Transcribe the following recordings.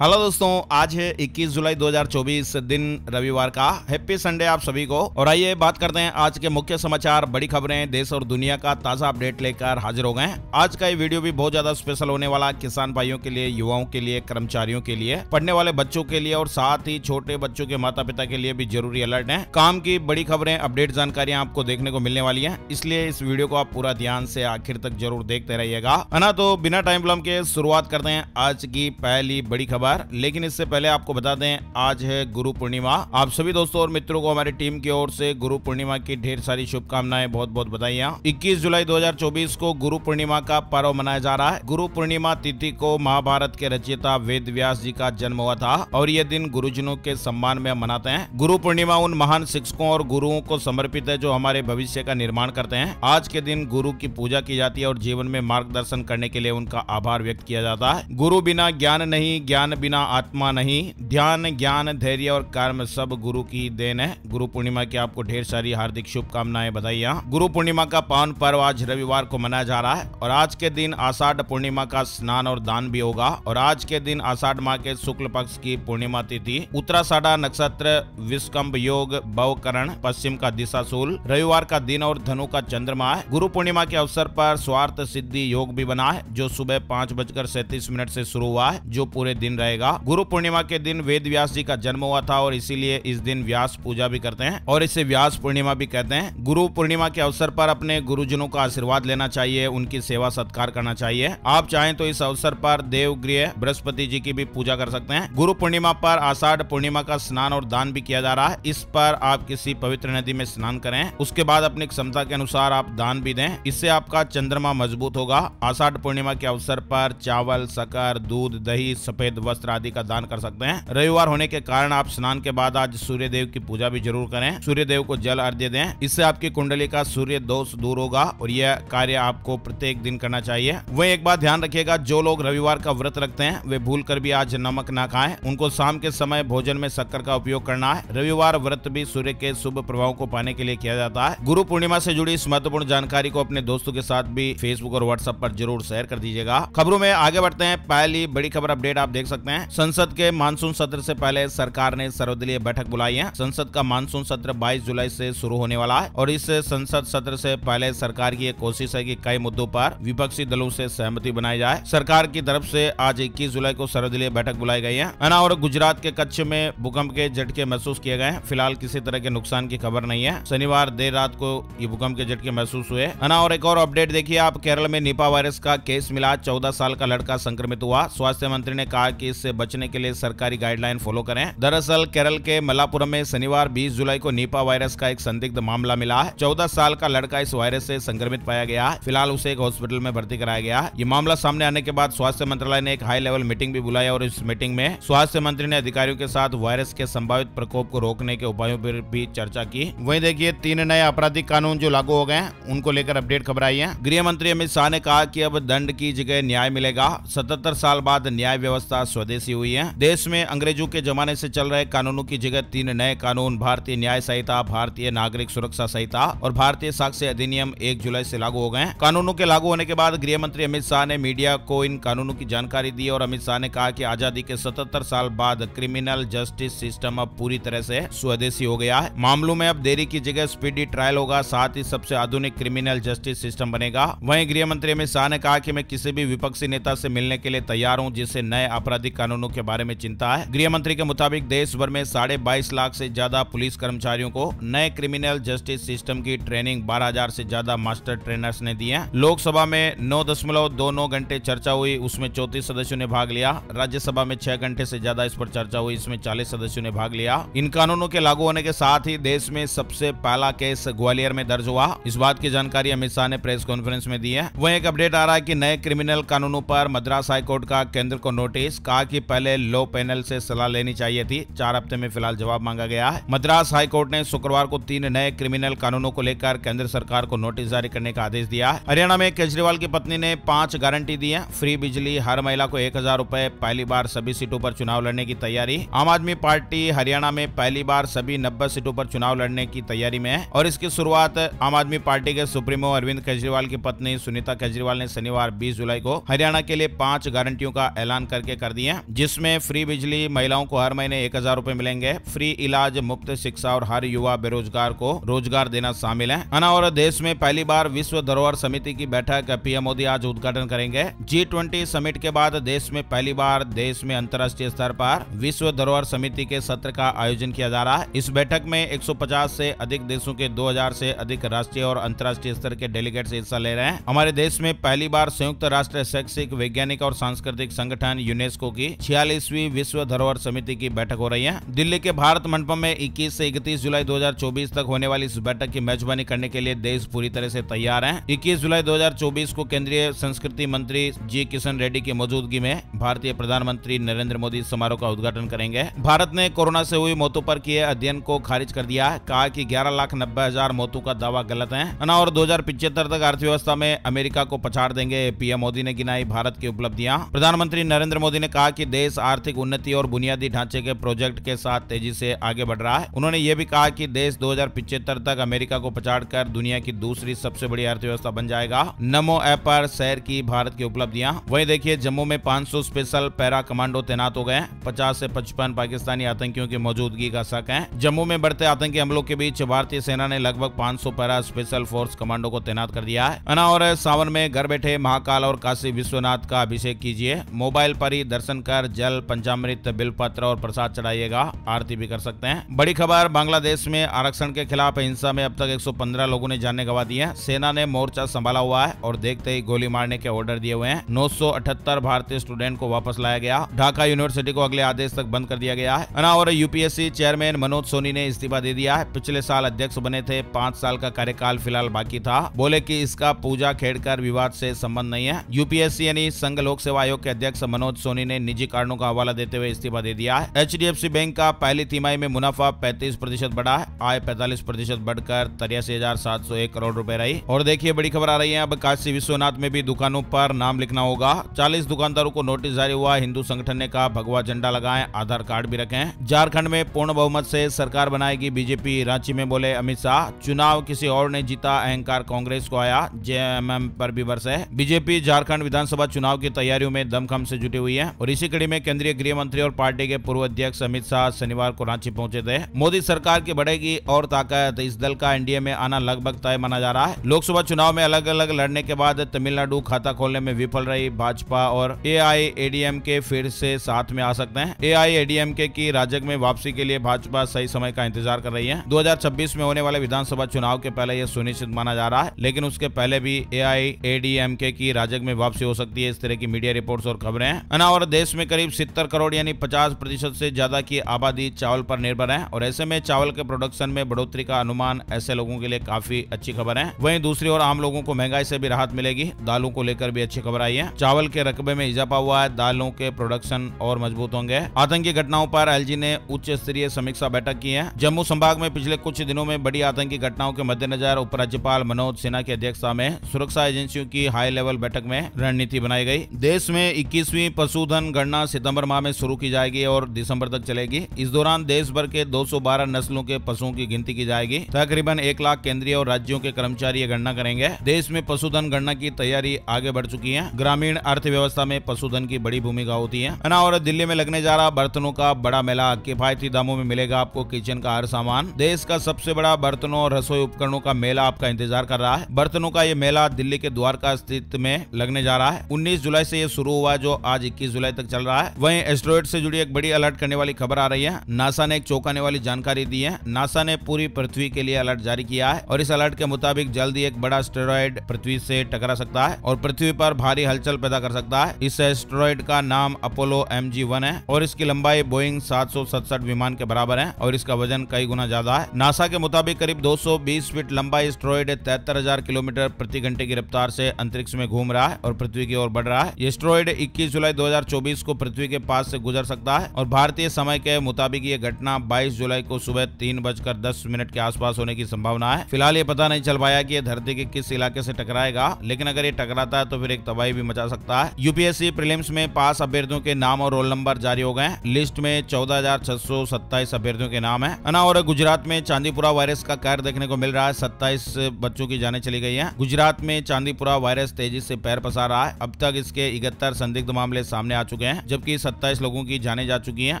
Hello दोस्तों, आज है 21 जुलाई 2024 दिन रविवार का। हैप्पी संडे आप सभी को। और आइए बात करते हैं आज के मुख्य समाचार, बड़ी खबरें, देश और दुनिया का ताजा अपडेट लेकर हाजिर हो गए हैं। आज का ये वीडियो भी बहुत ज्यादा स्पेशल होने वाला, किसान भाइयों के लिए, युवाओं के लिए, कर्मचारियों के लिए, पढ़ने वाले बच्चों के लिए और साथ ही छोटे बच्चों के माता पिता के लिए भी जरूरी अलर्ट है। काम की बड़ी खबरें, अपडेट जानकारियां आपको देखने को मिलने वाली है, इसलिए इस वीडियो को आप पूरा ध्यान से आखिर तक जरूर देखते रहिएगा, है ना। तो बिना टाइम विलंब के शुरुआत करते हैं आज की पहली बड़ी खबर। लेकिन इससे पहले आपको बता दें, आज है गुरु पूर्णिमा। आप सभी दोस्तों और मित्रों को हमारी टीम की ओर से गुरु पूर्णिमा की ढेर सारी शुभकामनाएं, बहुत बहुत बधाइयां। 21 जुलाई 2024 को गुरु पूर्णिमा का पर्व मनाया जा रहा है। गुरु पूर्णिमा तिथि को महाभारत के रचयिता वेद व्यास जी का जन्म हुआ था और यह दिन गुरुजनों के सम्मान में मनाते हैं। गुरु पूर्णिमा उन महान शिक्षकों और गुरुओं को समर्पित है जो हमारे भविष्य का निर्माण करते हैं। आज के दिन गुरु की पूजा की जाती है और जीवन में मार्गदर्शन करने के लिए उनका आभार व्यक्त किया जाता है। गुरु बिना ज्ञान नहीं, ज्ञान बिना आत्मा नहीं। ध्यान, ज्ञान, धैर्य और कर्म सब गुरु की देन है। गुरु पूर्णिमा की आपको ढेर सारी हार्दिक शुभकामनाएं, बधाइयां। गुरु पूर्णिमा का पावन पर्व आज रविवार को मनाया जा रहा है और आज के दिन आषाढ़ पूर्णिमा का स्नान और दान भी होगा। और आज के दिन आषाढ़ माह के शुक्ल पक्ष की पूर्णिमा तिथि, उत्तराषाढ़ नक्षत्र, विषकंभ योग, भवकरण, पश्चिम का दिशाशूल, रविवार का दिन और धनु का चंद्रमा है। गुरु पूर्णिमा के अवसर पर स्वार्थ सिद्धि योग भी बना है जो सुबह 5:37 से शुरू हुआ है, जो पूरे दिन रहेगा। गुरु पूर्णिमा के दिन वेद व्यास जी का जन्म हुआ था और इसीलिए इस दिन व्यास पूजा भी करते हैं और इसे व्यास पूर्णिमा भी कहते हैं। गुरु पूर्णिमा के अवसर पर अपने गुरुजनों का आशीर्वाद लेना चाहिए, उनकी सेवा सत्कार करना चाहिए। आप चाहें तो इस अवसर पर देवगृह बृहस्पति जी की भी पूजा कर सकते हैं। गुरु पूर्णिमा पर आषाढ़ पूर्णिमा का स्नान और दान भी किया जा रहा है। इस पर आप किसी पवित्र नदी में स्नान करें, उसके बाद अपनी क्षमता के अनुसार आप दान भी दें, इससे आपका चंद्रमा मजबूत होगा। आषाढ़ पूर्णिमा के अवसर पर चावल, शक्कर, दूध, दही, सफेद वस्त्र आदि का दान कर सकते हैं। रविवार होने के कारण आप स्नान के बाद आज सूर्य देव की पूजा भी जरूर करें, सूर्य देव को जल अर्घ्य दें, इससे आपकी कुंडली का सूर्य दोष दूर होगा और यह कार्य आपको प्रत्येक दिन करना चाहिए। वहीं एक बात ध्यान रखिएगा, जो लोग रविवार का व्रत रखते हैं वे भूल कर भी आज नमक ना खाएं, उनको शाम के समय भोजन में शक्कर का उपयोग करना है। रविवार व्रत भी सूर्य के शुभ प्रभाव को पाने के लिए किया जाता है। गुरु पूर्णिमा से जुड़ी इस महत्वपूर्ण जानकारी को अपने दोस्तों के साथ भी फेसबुक और व्हाट्सएप पर जरूर शेयर कर दीजिएगा। खबरों में आगे बढ़ते हैं। पहली बड़ी खबर अपडेट आप देख सकते हैं। संसद के मानसून सत्र से पहले सरकार ने सर्वदलीय बैठक बुलाई है। संसद का मानसून सत्र 22 जुलाई से शुरू होने वाला है और इस संसद सत्र से पहले सरकार की एक कोशिश है कि कई मुद्दों पर विपक्षी दलों से सहमति बनाई जाए। सरकार की तरफ से आज 21 जुलाई को सर्वदलीय बैठक बुलाई गई है ना। और गुजरात के कच्छ में भूकंप के झटके महसूस किए गए हैं। फिलहाल किसी तरह के नुकसान की खबर नहीं है। शनिवार देर रात को ये भूकंप के झटके महसूस हुए है ना। और एक और अपडेट देखिए आप, केरल में निपा वायरस का केस मिला, 14 साल का लड़का संक्रमित हुआ। स्वास्थ्य मंत्री ने कहा कि इससे बचने के लिए सरकारी गाइडलाइन फॉलो करें। दरअसल केरल के मलापुरम में शनिवार 20 जुलाई को निपा वायरस का एक संदिग्ध मामला मिला है। 14 साल का लड़का इस वायरस से संक्रमित पाया गया है। फिलहाल उसे एक हॉस्पिटल में भर्ती कराया गया है। ये मामला सामने आने के बाद स्वास्थ्य मंत्रालय ने एक हाई लेवल मीटिंग भी बुलाई और इस मीटिंग में स्वास्थ्य मंत्री ने अधिकारियों के साथ वायरस के संभावित प्रकोप को रोकने के उपायों पर भी चर्चा की। वहीं देखिए 3 नए आपराधिक कानून जो लागू हो गए हैं उनको लेकर अपडेट खबर आई है। गृह मंत्री अमित शाह ने कहा कि अब दंड की जगह न्याय मिलेगा। 77 साल बाद न्याय व्यवस्था स्वदेशी हुई है। देश में अंग्रेजों के जमाने से चल रहे कानूनों की जगह 3 नए कानून, भारतीय न्याय संहिता, भारतीय नागरिक सुरक्षा संहिता और भारतीय साक्ष्य अधिनियम 1 जुलाई से लागू हो गए। कानूनों के लागू होने के बाद गृह मंत्री अमित शाह ने मीडिया को इन कानूनों की जानकारी दी और अमित शाह ने कहा कि आजादी के 77 साल बाद क्रिमिनल जस्टिस सिस्टम अब पूरी तरह से स्वदेशी हो गया है। मामलों में अब देरी की जगह स्पीडी ट्रायल होगा, साथ ही सबसे आधुनिक क्रिमिनल जस्टिस सिस्टम बनेगा। वहीं गृह मंत्री अमित शाह ने कहा कि मैं किसी भी विपक्षी नेता से मिलने के लिए तैयार हूं जिससे नए आपराधिक कानूनों के बारे में चिंता है। गृह मंत्री के मुताबिक देश भर में 22.5 लाख से ज्यादा पुलिस कर्मचारियों को नए क्रिमिनल जस्टिस सिस्टम की ट्रेनिंग 12,000 से ज्यादा मास्टर ट्रेनर्स ने दी है। लोकसभा में 9.29 घंटे चर्चा हुई, उसमें 34 सदस्यों ने भाग लिया। राज्यसभा में 6 घंटे से ज्यादा इस पर चर्चा हुई, इसमें 40 सदस्यों ने भाग लिया। इन कानूनों के लागू होने के साथ ही देश में सबसे पहला केस ग्वालियर में दर्ज हुआ। इस बात की जानकारी अमित शाह ने प्रेस कॉन्फ्रेंस में दी है। वहीं एक अपडेट आ रहा है कि नए क्रिमिनल कानूनों पर मद्रास हाईकोर्ट का केंद्र को नोटिस, कहा कि पहले लॉ पैनल से सलाह लेनी चाहिए थी। 4 हफ्ते में फिलहाल जवाब मांगा गया है। मद्रास हाईकोर्ट ने शुक्रवार को 3 नए क्रिमिनल कानूनों को लेकर केंद्र सरकार को नोटिस जारी करने का आदेश दिया है। हरियाणा में केजरीवाल की पत्नी ने 5 गारंटी दी है। फ्री बिजली, हर महिला को 1,000 रुपए, पहली बार सभी सीटों पर चुनाव लड़ने की तैयारी। आम आदमी पार्टी हरियाणा में पहली बार सभी 90 सीटों पर चुनाव लड़ने की तैयारी में है और इसकी शुरुआत आम आदमी पार्टी के सुप्रीमो अरविंद केजरीवाल की पत्नी सुनीता केजरीवाल ने शनिवार 20 जुलाई को हरियाणा के लिए 5 गारंटियों का ऐलान करके कर दिए। है, जिसमें फ्री बिजली, महिलाओं को हर महीने 1000 रुपए मिलेंगे, फ्री इलाज, मुफ्त शिक्षा और हर युवा बेरोजगार को रोजगार देना शामिल है ना। और देश में पहली बार विश्व धरोहर समिति की बैठक पीएम मोदी आज उद्घाटन करेंगे। G20 समिट के बाद देश में पहली बार देश में अंतर्राष्ट्रीय स्तर पर विश्व धरोहर समिति के सत्र का आयोजन किया जा रहा है। इस बैठक में 150 से अधिक देशों के 2000 से अधिक राष्ट्रीय और अंतर्राष्ट्रीय स्तर के डेलीगेट्स हिस्सा ले रहे हैं। हमारे देश में पहली बार संयुक्त राष्ट्र शैक्षिक, वैज्ञानिक और सांस्कृतिक संगठन यूनेस्को की 46वीं विश्व धरोहर समिति की बैठक हो रही है। दिल्ली के भारत मंडपम में 21 से 31 जुलाई 2024 तक होने वाली इस बैठक की मेजबानी करने के लिए देश पूरी तरह से तैयार है। 21 जुलाई 2024 को केंद्रीय संस्कृति मंत्री जी किशन रेड्डी की मौजूदगी में भारतीय प्रधानमंत्री नरेंद्र मोदी समारोह का उद्घाटन करेंगे। भारत ने कोरोना से हुई मौतों पर किए अध्ययन को खारिज कर दिया है, कहा कि 11,90,000 मौतों का दावा गलत है और 2075 तक अर्थव्यवस्था में अमेरिका को पछाड़ देंगे। पीएम मोदी ने गिनाई भारत की उपलब्धियां। प्रधानमंत्री नरेंद्र मोदी ने कहा कि देश आर्थिक उन्नति और बुनियादी ढांचे के प्रोजेक्ट के साथ तेजी से आगे बढ़ रहा है। उन्होंने ये भी कहा कि देश 2075 तक अमेरिका को पछाड़कर दुनिया की दूसरी सबसे बड़ी अर्थव्यवस्था बन जाएगा। नमो ऐप पर शेयर की भारत की उपलब्धियां। वहीं देखिए, जम्मू में 500 स्पेशल पैरा कमांडो तैनात हो गए। 50 से 55 पाकिस्तानी आतंकियों की मौजूदगी का शक है। जम्मू में बढ़ते आतंकी हमलों के बीच भारतीय सेना ने लगभग 500 पैरा स्पेशल फोर्स कमांडो को तैनात कर दिया है। और सावन में घर बैठे महाकाल और काशी विश्वनाथ का अभिषेक कीजिए। मोबाइल पर ही दर्शन कर जल, पंचामृत, बिलपत्र और प्रसाद चढ़ाइएगा। आरती भी कर सकते हैं। बड़ी खबर, बांग्लादेश में आरक्षण के खिलाफ हिंसा में अब तक 115 लोगों ने जानें गंवा दी है। सेना ने मोर्चा संभाला हुआ है और देखते ही गोली मारने के ऑर्डर दिए हुए हैं। 978 भारतीय स्टूडेंट को वापस लाया गया। ढाका यूनिवर्सिटी को अगले आदेश तक बंद कर दिया गया है। और यूपीएससी चेयरमैन मनोज सोनी ने इस्तीफा दे दिया है। पिछले साल अध्यक्ष बने थे, 5 साल का कार्यकाल फिलहाल बाकी था। बोले कि इसका पूजा खेड़कर विवाद से संबंध नहीं है। यूपीएससी यानी संघ लोक सेवा आयोग के अध्यक्ष मनोज सोनी ने निजी कारणों का हवाला देते हुए इस्तीफा दे दिया है। एचडीएफसी बैंक का पहली तिमाही में मुनाफा 35% बढ़ा है। आय 45% बढ़कर 83,701 करोड़ रुपए रही। और देखिए, बड़ी खबर आ रही है, अब काशी विश्वनाथ में भी दुकानों पर नाम लिखना होगा। 40 दुकानदारों को नोटिस जारी हुआ। हिंदू संगठन ने कहा भगवा झंडा लगाएं, आधार कार्ड भी रखें। झारखंड में पूर्ण बहुमत से सरकार बनाएगी बीजेपी, रांची में बोले अमित शाह। चुनाव किसी और ने जीता, अहंकार कांग्रेस को आया, जेएमएम पर भी बरसे। बीजेपी झारखंड विधानसभा चुनाव की तैयारियों में दमखम से जुटी हुई है। और इसी कड़ी में केंद्रीय गृह मंत्री और पार्टी के पूर्व अध्यक्ष अमित शाह शनिवार को रांची पहुंचे थे। मोदी सरकार की बढ़ेगी और ताकत, इस दल का एनडीए में आना लगभग तय माना जा रहा है। लोकसभा चुनाव में अलग अलग लड़ने के बाद तमिलनाडु खाता खोलने में विफल रही भाजपा और एआईएडीएमके फिर से साथ में आ सकते हैं। एआईएडीएमके की राजग में वापसी के लिए भाजपा सही समय का इंतजार कर रही है। 2026 में होने वाले विधानसभा चुनाव के पहले यह सुनिश्चित माना जा रहा है, लेकिन उसके पहले भी एआईएडीएमके की राजग में वापसी हो सकती है। इस तरह की मीडिया रिपोर्ट्स और खबरें हैं। और देश में करीब 70 करोड़ यानी 50% से ज्यादा की आबादी चावल पर निर्भर है। और ऐसे में चावल के प्रोडक्शन में बढ़ोतरी का अनुमान ऐसे लोगों के लिए काफी अच्छी खबर है। वहीं दूसरी ओर आम लोगों को महंगाई से भी राहत मिलेगी। दालों को लेकर भी अच्छी खबर आई है। चावल के रकबे में इजाफा हुआ है, दालों के प्रोडक्शन और मजबूत होंगे। आतंकी घटनाओं पर एलजी ने उच्च स्तरीय समीक्षा बैठक की है। जम्मू संभाग में पिछले कुछ दिनों में बड़ी आतंकी घटनाओं के मद्देनजर उपराज्यपाल मनोज सिन्हा की अध्यक्षता में सुरक्षा एजेंसियों की हाई लेवल बैठक में रणनीति बनाई गई। देश में 21वीं पशुधन गणना सितंबर माह में शुरू की जाएगी और दिसंबर तक चलेगी। इस दौरान देश भर के 212 नस्लों के पशुओं की गिनती की जाएगी। तकरीबन 1 लाख केंद्रीय और राज्यों के कर्मचारी गणना करेंगे। देश में पशुधन गणना की तैयारी आगे बढ़ चुकी है। ग्रामीण अर्थव्यवस्था में पशुधन की बड़ी भूमिका होती है ना। और दिल्ली में लगने जा रहा बर्तनों का बड़ा मेला, किफायती दामों में मिलेगा आपको किचन का हर सामान। देश का सबसे बड़ा बर्तनों और रसोई उपकरणों का मेला आपका इंतजार कर रहा है। बर्तनों का ये मेला दिल्ली के द्वारका स्थित में लगने जा रहा है। 19 जुलाई से ये शुरू हुआ, जो आज 21 जुलाई तक चल रहा है। वहीं एस्टेरॉयड से जुड़ी एक बड़ी अलर्ट करने वाली खबर आ रही है। नासा ने एक चौंकाने वाली जानकारी दी है। नासा ने पूरी पृथ्वी के लिए अलर्ट जारी किया है और इस अलर्ट के मुताबिक जल्द ही एक बड़ा एस्टेरॉयड पृथ्वी से टकरा सकता है और पृथ्वी पर भारी हलचल पैदा कर सकता है। इस एस्टेरॉयड का नाम अपोलो MG-1 है और इसकी लंबाई बोइंग 767 विमान के बराबर है और इसका वजन कई गुना ज्यादा है। नासा के मुताबिक करीब 220 फीट लंबा एस्टेरॉयड 73,000 किलोमीटर प्रति घंटे की रफ्तार से अंतरिक्ष में घूम रहा है और पृथ्वी की ओर बढ़ रहा है। एस्टेरॉयड 21 जुलाई 2024 को पृथ्वी के पास से गुजर सकता है और भारतीय समय के मुताबिक ये घटना 22 जुलाई को सुबह 3:10 के आसपास होने की संभावना है। फिलहाल ये पता नहीं चल पाया कि ये धरती के किस इलाके से टकराएगा, लेकिन अगर ये टकराता है तो फिर एक तबाही भी मचा सकता है। यूपीएससी प्रीलिम्स में पास अभ्यर्थियों के नाम और रोल नंबर जारी हो गए। लिस्ट में 14,627 अभ्यर्थियों के नाम है ना। और गुजरात में चांदीपुरा वायरस का कहर देखने को मिल रहा है। 27 बच्चों की जानें चली गई हैं। गुजरात में चांदीपुरा वायरस तेजी से पैर पसार रहा है। अब तक इसके 71 संदिग्ध मामले सामने आ चुके हैं, जबकि 27 लोगों की जानें जा चुकी हैं।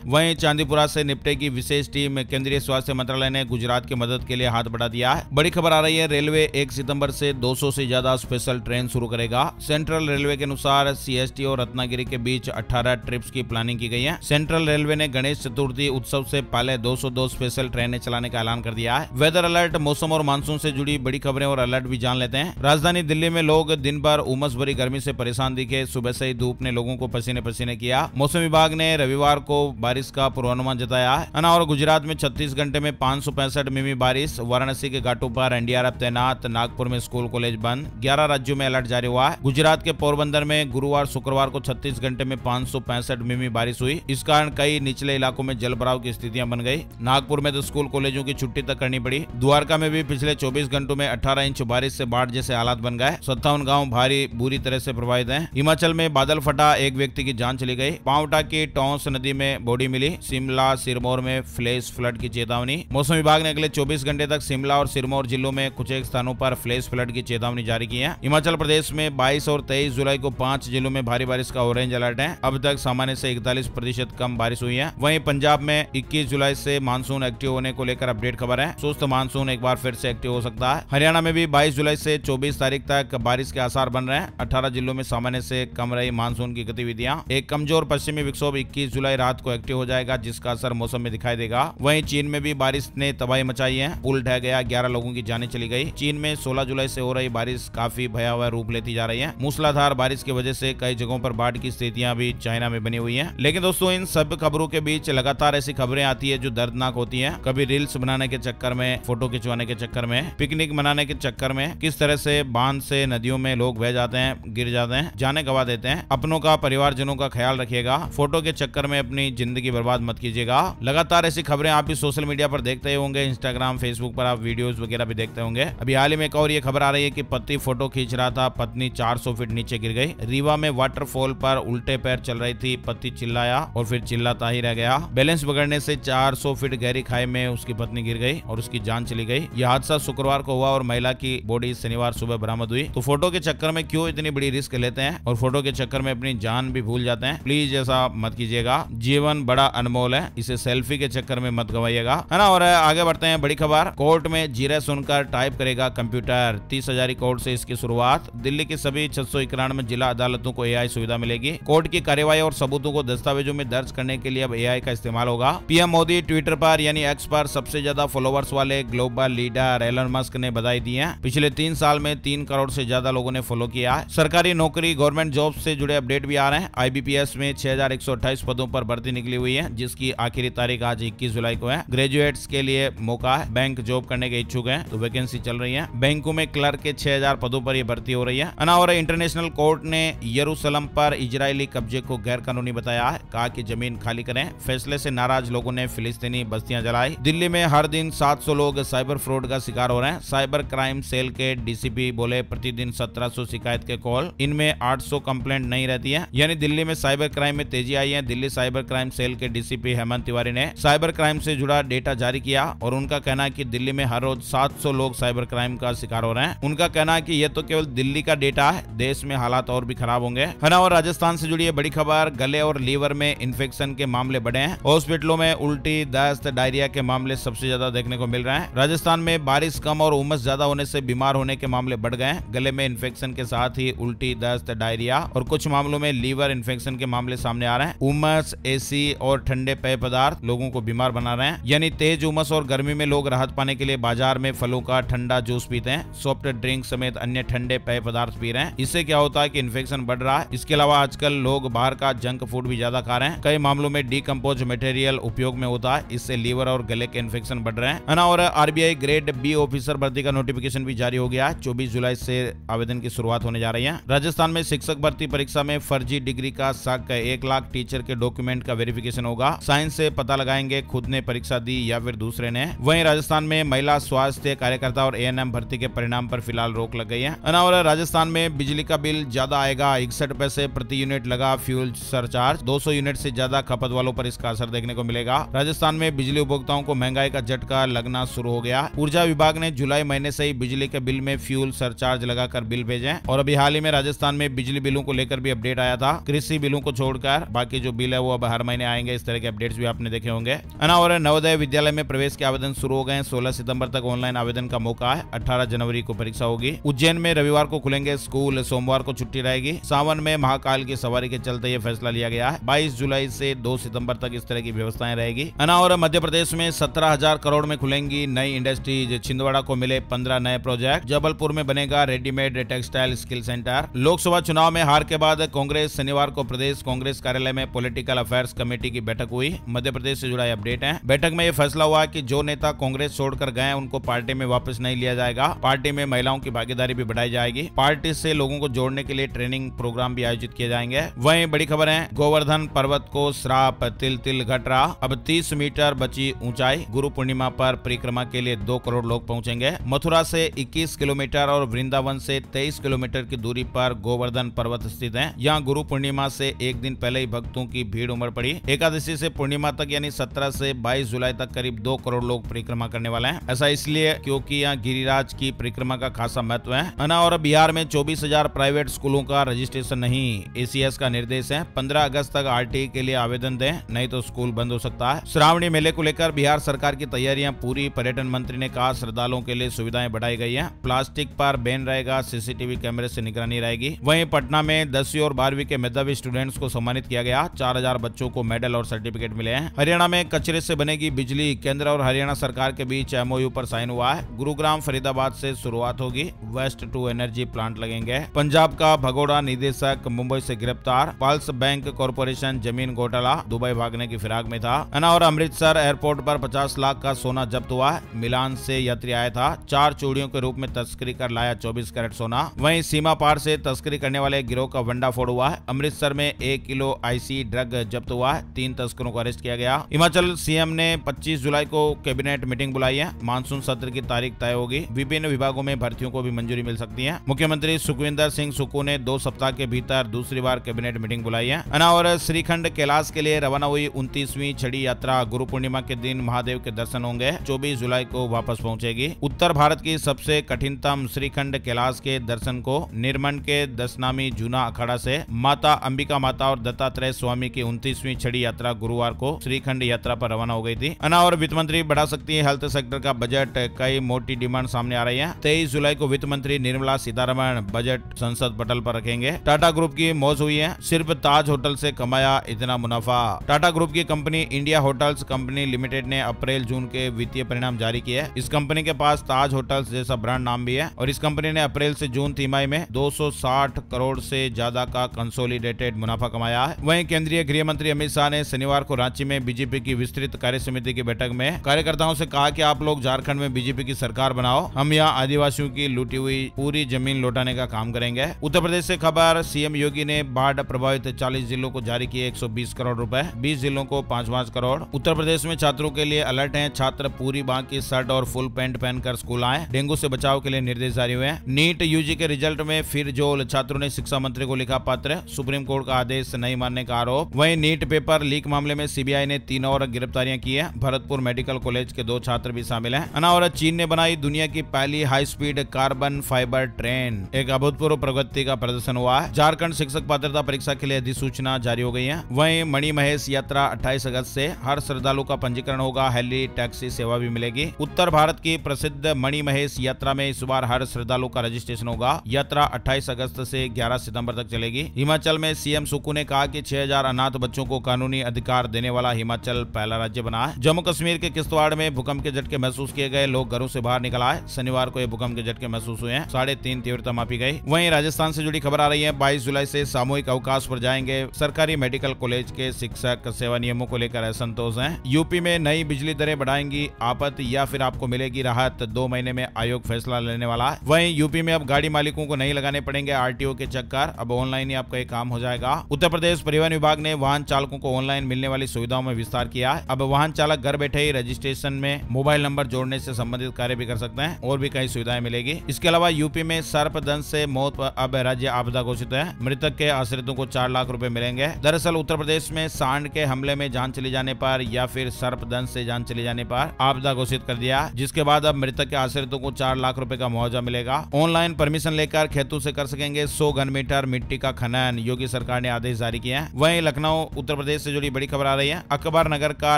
वहीं चांदीपुरा से निपटेगी विशेष टीम। केंद्रीय स्वास्थ्य मंत्रालय ने गुजरात की मदद के लिए हाथ बढ़ा दिया है। बड़ी खबर आ रही है, रेलवे 1 सितंबर से 200 से ज्यादा स्पेशल ट्रेन शुरू करेगा। सेंट्रल रेलवे के अनुसार सीएसटी और रत्नागिरी के बीच 18 ट्रिप्स की प्लानिंग की गई है। सेंट्रल रेलवे ने गणेश चतुर्थी उत्सव से पहले 202 स्पेशल ट्रेनें चलाने का ऐलान कर दिया है। वेदर अलर्ट, मौसम और मानसून से जुड़ी बड़ी खबरें और अलर्ट भी जान लेते हैं। राजधानी दिल्ली में लोग दिन भर उमस भरी गर्मी से परेशान दिखे। सुबह से ही धूप ने लोगों को पसीने पसीने किया। मौसम विभाग ने रविवार को बारिश का पूर्वानुमान जताया है। और गुजरात में 36 घंटे में 565 मिमी बारिश। वाराणसी के घाटों पर एनडीआरएफ तैनात। नागपुर में स्कूल कॉलेज बंद। 11 राज्यों में अलर्ट जारी हुआ है। गुजरात के पोरबंदर में गुरुवार शुक्रवार को 36 घंटे में 565 मिमी बारिश हुई। इस कारण कई निचले इलाकों में जलभराव की स्थितियां बन गई। नागपुर में तो स्कूल कॉलेजों की छुट्टी तक करनी पड़ी। द्वारका में भी पिछले 24 घंटों में 18 इंच बारिश से बाढ़ जैसे हालात बन गए। 57 गांव बुरी तरह से प्रभावित हैं। हिमाचल में बादल फटा, एक व्यक्ति की जान चली गई। पांवटा की टोंस नदी में बॉडी मिली। शिमला सिरमौर में फ्लैश फ्लड की चेतावनी। मौसम विभाग ने अगले 24 घंटे तक शिमला और सिरमौर जिलों में कुछ एक स्थानों पर फ्लैश फ्लड की चेतावनी जारी की है। हिमाचल प्रदेश में 22 और 23 जुलाई को 5 जिलों में भारी बारिश का ऑरेंज अलर्ट है। अब तक सामान्य से 41% कम बारिश हुई है। वहीं पंजाब में 21 जुलाई से मानसून एक्टिव होने को लेकर अपडेट खबर है। सुस्त मानसून एक बार फिर से एक्टिव हो सकता है। हरियाणा में भी 22 जुलाई से 24 तारीख तक बारिश के आसार बन रहे हैं। 18 जिलों में सामान्य से कम रही मानसून की गतिविधियां। एक कमजोर पश्चिमी विक्षोभ 21 जुलाई रात को एक्टिव हो जाएगा, जिसका असर मौसम में दिखाई देगा। वहीं चीन में भी बारिश ने तबाही मचाई है। पुल ढह गया, 11 लोगों की जानें चली गई। चीन में 16 जुलाई से हो रही बारिश काफी भयावह रूप लेती जा रही है। मूसलाधार बारिश की वजह से कई जगहों पर बाढ़ की स्थितियां भी चाइना में बनी हुई है। लेकिन दोस्तों, इन सब खबरों के बीच लगातार ऐसी खबरें आती है जो दर्दनाक होती है। कभी रील्स बनाने के चक्कर में, फोटो खिंचवाने के चक्कर में, पिकनिक मनाने के चक्कर में किस तरह से बांध से नदियों में लोग बह जाते हैं, गिर जाते हैं, जाने गवा देते हैं। अपनों का, परिवारजनों का ख्याल रखिएगा। फोटो के चक्कर में अपनी जिंदगी बर्बाद मत कीजिएगा। लगातार ऐसी खबरें आप भी सोशल मीडिया पर देखते होंगे। इंस्टाग्राम, फेसबुक पर आप वीडियोस वगैरह भी देखते होंगे। अभी हाल ही में एक और ये खबर आ रही है कि पति फोटो खींच रहा था, पत्नी 400 फीट नीचे गिर गई। रीवा में वाटरफॉल पर उल्टे पैर चल रही थी, पति चिल्लाया और फिर चिल्लाता ही रह गया। बैलेंस बिगड़ने से 400 फीट गहरी खाई में उसकी पत्नी गिर गई और उसकी जान चली गई। यह हादसा शुक्रवार को हुआ और महिला की बॉडी शनिवार सुबह बरामद हुई। तो फोटो के चक्कर में क्यों इतनी बड़ी रिस्क लेते हैं और फोटो के चक्कर में अपनी जान भी भूल जाते हैं? प्लीज ऐसा मत कीजिएगा। जीवन बड़ा अनमोल है, इसे सेल्फी के चक्कर में मत गवाइएगा, है ना। और आगे बढ़ते हैं। बड़ी खबर, कोर्ट में जीरे सुनकर टाइप करेगा कंप्यूटर। 30,000 कोर्ट से इसकी शुरुआत। दिल्ली की सभी 691 जिला अदालतों को एआई सुविधा मिलेगी। कोर्ट की कार्यवाही और सबूतों को दस्तावेजों में दर्ज करने के लिए अब एआई का इस्तेमाल होगा। पीएम मोदी ट्विटर पर यानी एक्स पर सबसे ज्यादा फॉलोवर्स वाले ग्लोबल लीडर एलन मस्क ने बधाई दी है। पिछले 3 साल में 3 करोड़ से ज्यादा लोगों ने फॉलो किया है। सरकारी नौकरी, गवर्नमेंट जॉब से जुड़े अपडेट भी आ रहे हैं। आईबीपीएस में 6128 पदों पर भर्ती निकली हुई है, जिसकी आखिरी तारीख आज 21 जुलाई को है। ग्रेजुएट्स के लिए मौका है। बैंक जॉब करने के इच्छुक हैं तो वैकेंसी चल रही है। बैंकों में क्लर्क के 6000 पदों पर यह भर्ती हो रही है। और इंटरनेशनल कोर्ट ने यरूशलेम पर इजरायली कब्जे को गैर कानूनी बताया है। कहा कि जमीन खाली करें। फैसले से नाराज लोगों ने फिलिस्तीनी बस्तियां जलाई। दिल्ली में हर दिन 700 लोग साइबर फ्रॉड का शिकार हो रहे हैं। साइबर क्राइम सेल के डीसीपी बोले प्रतिदिन 1700 शिकायत के कॉल, इनमें 800 कंप्लेंट नहीं रहती है। यानी दिल्ली में साइबर क्राइम में तेजी आई है। दिल्ली साइबर क्राइम सेल के डीसीपी हेमंत तिवारी ने साइबर क्राइम से जुड़ा डेटा जारी किया और उनका कहना है कि दिल्ली में हर रोज 700 लोग साइबर क्राइम का शिकार हो रहे हैं। उनका कहना है कि यह तो केवल दिल्ली का डेटा है, देश में हालात और भी खराब होंगे, है ना। और राजस्थान से जुड़ी बड़ी खबर, गले और लीवर में इन्फेक्शन के मामले बढ़े हैं। हॉस्पिटलों में उल्टी, दस्त, डायरिया के मामले सबसे ज्यादा देखने को मिल रहे हैं। राजस्थान में बारिश कम और उमस ज्यादा होने से बीमार होने के मामले बढ़ गए हैं। गले में इन्फेक्शन के साथ ही उल्टी, दस्त, डायरिया और कुछ मामलों में लीवर इन्फेक्शन के मामले सामने आ रहे हैं। उमस, एसी और ठंडे पेय पदार्थ लोगों को बीमार बना रहे हैं। यानी तेज उमस और गर्मी में लोग राहत पाने के लिए बाजार में फलों का ठंडा जूस पीते हैं, सॉफ्ट ड्रिंक समेत अन्य ठंडे पेय पदार्थ पी रहे हैं। इससे क्या होता है कि इन्फेक्शन बढ़ रहा है। इसके अलावा आजकल लोग बाहर का जंक फूड भी ज्यादा खा रहे हैं। कई मामलों में डीकम्पोज मटेरियल उपयोग में होता है, इससे लीवर और गले के इन्फेक्शन बढ़ रहे हैं, है ना। और आरबीआई ग्रेड बी ऑफिसर भर्ती का नोटिफिकेशन भी जारी हो गया है। 24 जुलाई से आवेदन की शुरुआत होने जा रही है। राजस्थान में शिक्षक भर्ती परीक्षा में फर्जी डिग्री का शक, 1 लाख टीचर के डॉक्यूमेंट का वेरिफिकेशन होगा। साइंस से पता लगाएंगे खुद ने परीक्षा दी या फिर दूसरे ने। वहीं राजस्थान में महिला स्वास्थ्य कार्यकर्ता और एएनएम भर्ती के परिणाम पर फिलहाल रोक लग गई है। और राजस्थान में बिजली का बिल ज्यादा आएगा, 61 पैसे प्रति यूनिट लगा फ्यूल सरचार्ज। 200 यूनिट से ज्यादा खपत वालों पर इसका असर देखने को मिलेगा। राजस्थान में बिजली उपभोक्ताओं को महंगाई का झटका लगना शुरू हो गया। ऊर्जा विभाग ने जुलाई महीने से ही बिजली के बिल में फ्यूल सरचार्ज लगाकर बिल भेजे और अभी हाल ही में राजस्थान में बिजली बिलों को लेकर भी अपडेट आया था। कृषि बिलों को छोड़कर बाकी जो बिल है वो अब हर महीने आएंगे। इस तरह के अपडेट्स भी आपने देखे होंगे, है ना। और नवोदय विद्यालय में प्रवेश के आवेदन शुरू हो गए। 16 सितंबर तक ऑनलाइन आवेदन का मौका है। 18 जनवरी को परीक्षा होगी। उज्जैन में रविवार को खुलेंगे स्कूल, सोमवार को छुट्टी रहेगी। सावन में महाकाल की सवारी के चलते ये फैसला लिया गया है। 22 जुलाई से 2 सितंबर तक इस तरह की व्यवस्थाएं रहेगी, है ना। और मध्य प्रदेश में 17,000 करोड़ में खुलेंगी नई इंडस्ट्रीज। छिंदवाड़ा को मिले 15 नए प्रोजेक्ट। जबलपुर में बनेगा readymade textile skill centre. Lok Sabha चुनाव में हार के बाद कांग्रेस शनिवार को प्रदेश कांग्रेस कार्यालय में पॉलिटिकल अफेयर्स कमेटी की बैठक हुई। मध्य प्रदेश से जुड़ा अपडेट है। बैठक में यह फैसला हुआ कि जो नेता कांग्रेस छोड़कर गए उनको पार्टी में वापस नहीं लिया जाएगा। पार्टी में महिलाओं की भागीदारी भी बढ़ाई जाएगी। पार्टी से लोगों को जोड़ने के लिए ट्रेनिंग प्रोग्राम भी आयोजित किए जाएंगे। वहीं बड़ी खबर है, गोवर्धन पर्वत को श्राप, तिल तिल घट रहा। अब 30 मीटर बची ऊंचाई। गुरु पूर्णिमा पर परिक्रमा के लिए 2 करोड़ लोग पहुंचेंगे। मथुरा से 21 किलोमीटर और वृंदावन से 23 किलोमीटर की दूरी पर गोवर्धन पर्वत स्थित है। यहाँ गुरु पूर्णिमा से एक दिन पहले ही भक्तों की भीड़ उमड़ पड़ी। एकादशी से पूर्णिमा तक यानी 17 से 22 जुलाई तक करीब 2 करोड़ लोग परिक्रमा करने वाले हैं। ऐसा इसलिए क्योंकि यहाँ गिरिराज की परिक्रमा का खासा महत्व है ना। और बिहार में 24,000 प्राइवेट स्कूलों का रजिस्ट्रेशन नहीं। एसीएस का निर्देश है 15 अगस्त तक आरटीई के लिए आवेदन दें, नहीं तो स्कूल बंद हो सकता है। श्रावणी मेले को लेकर बिहार सरकार की तैयारियां पूरी। पर्यटन मंत्री ने कहा श्रद्धालुओं के लिए सुविधाएं बढ़ाई गई हैं। प्लास्टिक पर बैन रहेगा, सीसीटीवी कैमरे से निगरानी रहेगी। वहीं पटना में 10वीं और 12वीं के मेधावी स्टूडेंट्स को सम्मानित किया गया। 4,000 बच्चों को मेडल और सर्टिफिकेट मिले हैं। हरियाणा में कचरे से बनेगी बिजली। केंद्र और हरियाणा सरकार के बीच एमओयू पर साइन हुआ है। गुरुग्राम फरीदाबाद से शुरुआत होगी। वेस्ट टू एनर्जी प्लांट लगेंगे। पंजाब का भगोड़ा निदेशक मुंबई से गिरफ्तार। पल्स बैंक कॉर्पोरेशन जमीन घोटाला, दुबई भागने की फिराक में था, है ना। और अमृतसर एयरपोर्ट पर 50 लाख का सोना जब्त हुआ है। मिलान से यात्री आया था। 4 चूड़ियों के रूप में तस्करी कर लाया 24 कैरेट सोना। वहीं सीमा पार से तस्करी करने वाले गिरोह का वंडाफोड़ हुआ है। अमृतसर में 1 किलो आईसी ड्रग जब्त हुआ है। 3 तस्करों को अरेस्ट किया गया। हिमाचल सीएम ने 25 जुलाई को कैबिनेट मीटिंग बुलाई है। मानसून सत्र की तारीख तय होगी। विभिन्न विभागों में भर्तियों को भी मंजूरी मिल सकती है। मुख्यमंत्री सुखविंदर सिंह सुक्खू ने 2 सप्ताह के भीतर दूसरी बार कैबिनेट मीटिंग बुलाई है, ना। और श्रीखंड कैलाश के लिए रवाना हुई 29वीं छड़ी यात्रा। गुरु पूर्णिमा के दिन महादेव के दर्शन होंगे। 24 जुलाई को वापस पहुंचेगी। उत्तर भारत की सबसे कठिनतम श्रीखंड कैलाश के दर्शन को निर्मन के दशनामी जूना अखाड़ा से माता अंबिका माता और दत्तात्रेय स्वामी की 29वीं छड़ी यात्रा गुरुवार को श्रीखंड यात्रा पर रवाना हो गई थी, है ना। और वित्त मंत्री बढ़ा सकती है हेल्थ सेक्टर का बजट। कई मोटी डिमांड सामने आ रही है। 23 जुलाई को वित्त मंत्री निर्मला सीतारमण बजट संसद पटल पर रखेंगे। टाटा ग्रुप की मौज हुई है। सिर्फ ताज होटल से कमाया इतना मुनाफा। टाटा ग्रुप की company India hotels company limited ने अप्रैल जून के वित्तीय परिणाम जारी किए। इस कंपनी के पास ताज होटल्स जैसा ब्रांड नाम भी है और इस कंपनी ने अप्रैल से जून तिमाही में 260 करोड़ से ज्यादा का कंसोलिडेटेड मुनाफा कमाया है। वहीं केंद्रीय गृह मंत्री अमित शाह ने शनिवार को रांची में बीजेपी की विस्तृत कार्य समिति की बैठक में कार्यकर्ताओं से कहा कि आप लोग झारखंड में बीजेपी की सरकार बनाओ, हम यहाँ आदिवासियों की लूटी हुई पूरी जमीन लौटाने का काम करेंगे। उत्तर प्रदेश से खबर, सीएम योगी ने बाढ़ प्रभावित 40 जिलों को जारी किए 120 करोड़ रुपए, 20 जिलों को 5-5 करोड़। उत्तर प्रदेश में छात्रों के लिए अलर्ट है। छात्र पूरी बांह की शर्ट और फुल पैंट पहनकर स्कूल आए। डेंगू से बचाव के लिए निर्देश जारी हुए हैं। नीट यूजी के रिजल्ट में फिर जोल, छात्रों ने शिक्षा मंत्री को लिखा पत्र। सुप्रीम कोर्ट का आदेश नहीं मानने का आरोप। वहीं नीट पेपर लीक मामले में सीबीआई ने 3 और गिरफ्तारियां की है। भरतपुर मेडिकल कॉलेज के 2 छात्र भी शामिल हैं। और चीन ने बनाई दुनिया की पहली high speed carbon fibre train. एक अभूतपूर्व प्रगति का प्रदर्शन हुआ है। झारखंड शिक्षक पात्रता परीक्षा के लिए अधिसूचना जारी हो गई है। वहीं मणि महेश यात्रा 28 अगस्त से हर श्रद्धालु का पंजीकरण होगा। हेली टैक्सी सेवा भी मिलेगी। उत्तर भारत की प्रसिद्ध मणि महेश यात्रा में इस बार हर श्रद्धालु का रजिस्ट्रेशन होगा। यात्रा 28 अगस्त से 11 सितंबर तक चलेगी। हिमाचल में सीएम सुक्खू ने कहा कि 6000 अनाथ बच्चों को कानूनी अधिकार देने वाला हिमाचल पहला राज्य बना है। जम्मू कश्मीर के किश्तवाड़ में भूकंप के झटके महसूस किए गए। लोग घरों से बाहर निकल आए। शनिवार को ये भूकंप के झटके महसूस हुए हैं। 3.5 तीव्रता मापी गई। वहीं राजस्थान से जुड़ी खबर आ रही है। 22 जुलाई से सामूहिक अवकाश पर जाएंगे सरकारी मेडिकल कॉलेज के शिक्षक। सेवा नियमों को लेकर असंतोष है। यूपी में नई बिजली दरें बढ़ाएंगी आफत या फिर आपको मिलेगी राहत। 2 महीने में आयोग फैसला लेने वाला है। वहीं यूपी में अब गाड़ी मालिकों को नहीं लगाने पड़ेंगे आरटीओ के चक्कर। अब ऑनलाइन ही आपका ये काम हो जाएगा। उत्तर प्रदेश परिवहन विभाग ने वाहन चालकों को ऑनलाइन मिलने वाली सुविधाओं में विस्तार किया है। अब वाहन चालक घर बैठे ही रजिस्ट्रेशन में मोबाइल नंबर जोड़ने से संबंधित कार्य भी कर सकते हैं और भी कई सुविधाएं मिलेगी। इसके अलावा यूपी में सर्पदंश से मौत पर अब राज्य आपदा घोषित है। मृतक के आश्रितों को 4 लाख रुपए मिलेंगे। दरअसल उत्तर प्रदेश में सांड के हमले में जान चली जाने पर या फिर सर्पदंश से जान चली जाने पर आपदा घोषित कर दिया, जिसके बाद अब मृतक के आश्रितों को 4 लाख रुपए का मुआवजा मिलेगा। ऑनलाइन परमिशन लेकर खेतों से कर सकेंगे 100 घन मीटर मिट्टी का खनन। योगी सरकार सरकार ने आदेश जारी किए हैं। वहीं लखनऊ उत्तर प्रदेश से जुड़ी बड़ी खबर आ रही है। अकबर नगर का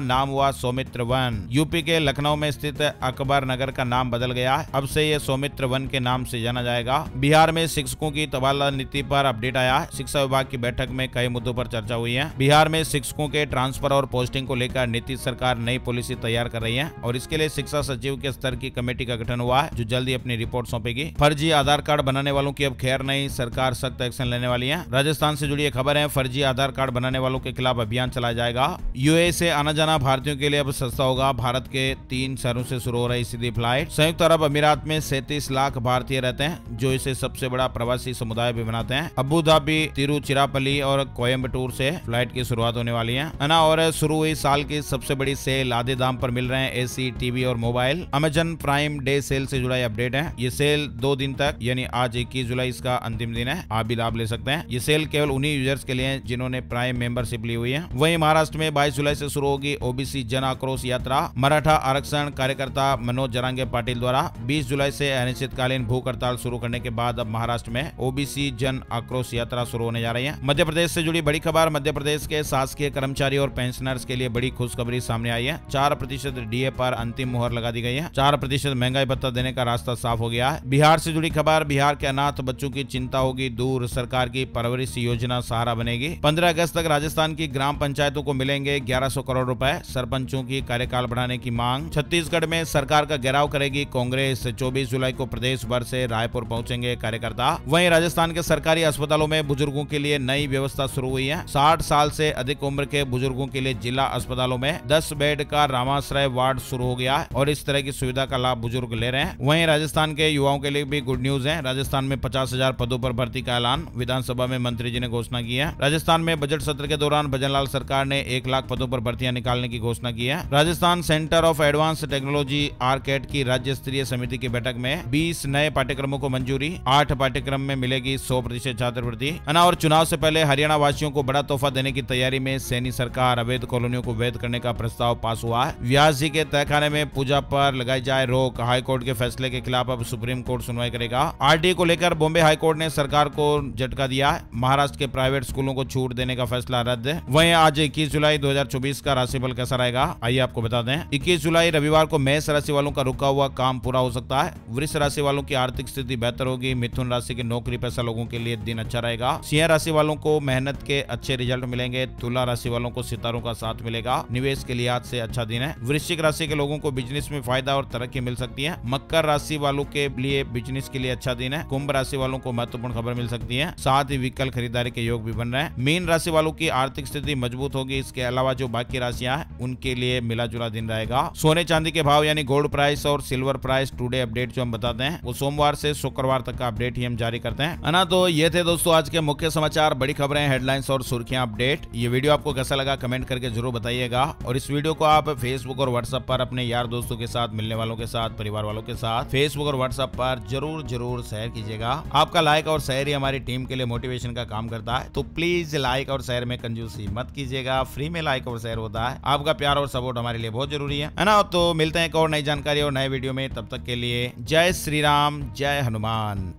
नाम हुआ सौमित्र वन। यूपी के लखनऊ में स्थित अकबर नगर का नाम बदल गया है। अब से ये सौमित्र वन के नाम से जाना जाएगा। बिहार में शिक्षकों की तबादला नीति पर अपडेट आया है। शिक्षा विभाग की बैठक में कई मुद्दों पर चर्चा हुई है। बिहार में शिक्षकों के ट्रांसफर और पोस्टिंग को लेकर नीतीश सरकार नई पॉलिसी तैयार कर रही है और इसके लिए शिक्षा सचिव के स्तर की कमेटी का गठन हुआ है, जो जल्दी अपनी रिपोर्ट सौंपेगी। फर्जी आधार कार्ड बनाने वालों की अब खैर नहीं, सरकार सख्त एक्शन लेने वाली है। राजस्थान से जुड़ी खबर है। फर्जी आधार कार्ड बनाने वालों के खिलाफ अभियान चलाया जाएगा। यूएई से आना जाना भारतीयों के लिए अब सस्ता होगा। भारत के 3 शहरों से शुरू हो रही सीधी फ्लाइट। संयुक्त अरब अमीरात में 37 लाख भारतीय रहते हैं, जो इसे सबसे बड़ा प्रवासी समुदाय भी बनाते हैं। अबू धाबी, तिरुचिरापल्ली और कोयम्बटूर से फ्लाइट की शुरुआत होने वाली है ना। और शुरू हुई साल की सबसे बड़ी सेल, आधे दाम पर मिल रहे हैं एसी, टीवी और mobile. Amazon prime day sale से जुड़ा अपडेट है। ये सेल 2 दिन तक, यानी आज 21 जुलाई इसका अंतिम दिन है। आप भी लाभ ले सकते हैं। ये सेल केवल उन्हीं यूजर्स के लिए है जिन्होंने प्राइम मेंबरशिप ली हुई है। वहीं महाराष्ट्र में 22 जुलाई से शुरू होगी ओबीसी जन आक्रोश यात्रा। मराठा आरक्षण कार्यकर्ता मनोज जरांगे पाटिल द्वारा 20 जुलाई से अनिश्चितकालीन भूख हड़ताल शुरू करने के बाद अब महाराष्ट्र में ओबीसी जन आक्रोश यात्रा शुरू होने जा रही है। मध्य प्रदेश से जुड़ी बड़ी खबर। मध्य प्रदेश के शासकीय कर्मचारी और पेंशनर्स के लिए बड़ी खुशखबरी सामने आई है। 4% डीए पर अंतिम मुहर लगा दी गई है। 4% महंगाई भत्ता देने का रास्ता साफ हो गया है। बिहार से जुड़ी खबर। बिहार के अनाथ बच्चों की चिंता होगी दूर, सरकार की परवरिश योजना सहारा बनेगी। 15 अगस्त तक राजस्थान की ग्राम पंचायतों को मिलेंगे 1100 करोड़ रुपए। सरपंचों की कार्यकाल बढ़ाने की मांग। छत्तीसगढ़ में सरकार का घेराव करेगी कांग्रेस। 24 जुलाई को प्रदेश भर से रायपुर पहुंचेंगे कार्यकर्ता। वहीं राजस्थान के सरकारी अस्पतालों में बुजुर्गों के लिए नई व्यवस्था शुरू हुई है। 60 साल से अधिक उम्र के बुजुर्गों के लिए जिला अस्पतालों में 10 बेड का रामाश्रय वार्ड शुरू हो गया है और इस तरह की सुविधा का लाभ बुजुर्ग ले रहे हैं। वहीं राजस्थान के युवाओं के लिए भी गुड न्यूज है। राजस्थान में 50,000 पदों पर भर्ती का ऐलान विधानसभा में मंत्री जी ने घोषणा की है। राजस्थान में बजट सत्र के दौरान भजनलाल सरकार ने 1 लाख पदों पर भर्तियां निकालने की घोषणा की है। Rajasthan centre of advance technology RCAT की राज्य स्तरीय समिति की बैठक में 20 नए पाठ्यक्रमों को मंजूरी। 8 पाठ्यक्रम में मिलेगी 100% छात्रवृत्ति। और चुनाव से पहले हरियाणा वासियों को बड़ा तोहफा देने की तैयारी में सैनी सरकार। अवैध कॉलोनियों को वैध करने का प्रस्ताव पास हुआ है। व्यास जी के तहखाने में पूजा पर लगाई जाए रोक। हाईकोर्ट के फैसले के खिलाफ अब सुप्रीम कोर्ट सुनवाई करेगा। आरटीई को लेकर बॉम्बे हाईकोर्ट ने सरकार को झटका दिया है। महाराष्ट्र के प्राइवेट स्कूलों को छूट देने का फैसला रद्द है। वहीं आज 21 जुलाई 2024 का राशिफल कैसा रहेगा, आइए आपको बता दें। 21 जुलाई रविवार को मेष राशि वालों का रुका हुआ काम पूरा हो सकता है। वृष राशि वालों की आर्थिक स्थिति बेहतर होगी। मिथुन राशि के नौकरी पेशा लोगों के लिए दिन अच्छा रहेगा। सिंह राशि वालों को मेहनत के अच्छे रिजल्ट मिलेंगे। तुला राशि वालों को सितारों का साथ मिलेगा। निवेश के लिए आज से अच्छा दिन है। वृश्चिक राशि के लोगों को बिजनेस में फायदा और तरक्की मिल सकती है। मकर राशि वालों के लिए बिजनेस के लिए अच्छा दिन है। कुंभ राशि वालों को महत्वपूर्ण खबर मिल सकती है। साथ ही व्हीकल खरीदारी के योग भी बन रहे हैं। मीन राशि वालों की आर्थिक स्थिति मजबूत होगी। इसके अलावा जो बाकी राशियां हैं उनके लिए मिला जुला दिन रहेगा। सोने चांदी के भाव यानी गोल्ड प्राइस और सिल्वर प्राइस टुडे अपडेट जो हम बताते हैं वो सोमवार से शुक्रवार तक का अपडेट ही हम जारी करते हैं, है ना। तो ये थे दोस्तों आज के मुख्य समाचार, बड़ी खबरें, हेडलाइंस और सुर्खियां अपडेट। ये वीडियो आपको कैसा लगा कमेंट करके जरूर बताइएगा और इस वीडियो को आप फेसबुक और व्हाट्सएप पर अपने यार दोस्तों के साथ, मिलने वालों के साथ, परिवार वालों के साथ फेसबुक और व्हाट्सएप पर जरूर शेयर कीजिएगा। आपका लाइक और शेयर ही हमारी टीम के लिए मोटिवेशन का काम करता है, तो प्लीज लाइक और शेयर में कंजूसी मत कीजिएगा। फ्री में लाइक और शेयर होता है। आपका प्यार और सपोर्ट हमारे लिए बहुत जरूरी है ना। तो मिलते हैं एक और नई जानकारी और नए वीडियो में, तब तक के लिए जय श्री राम, जय हनुमान।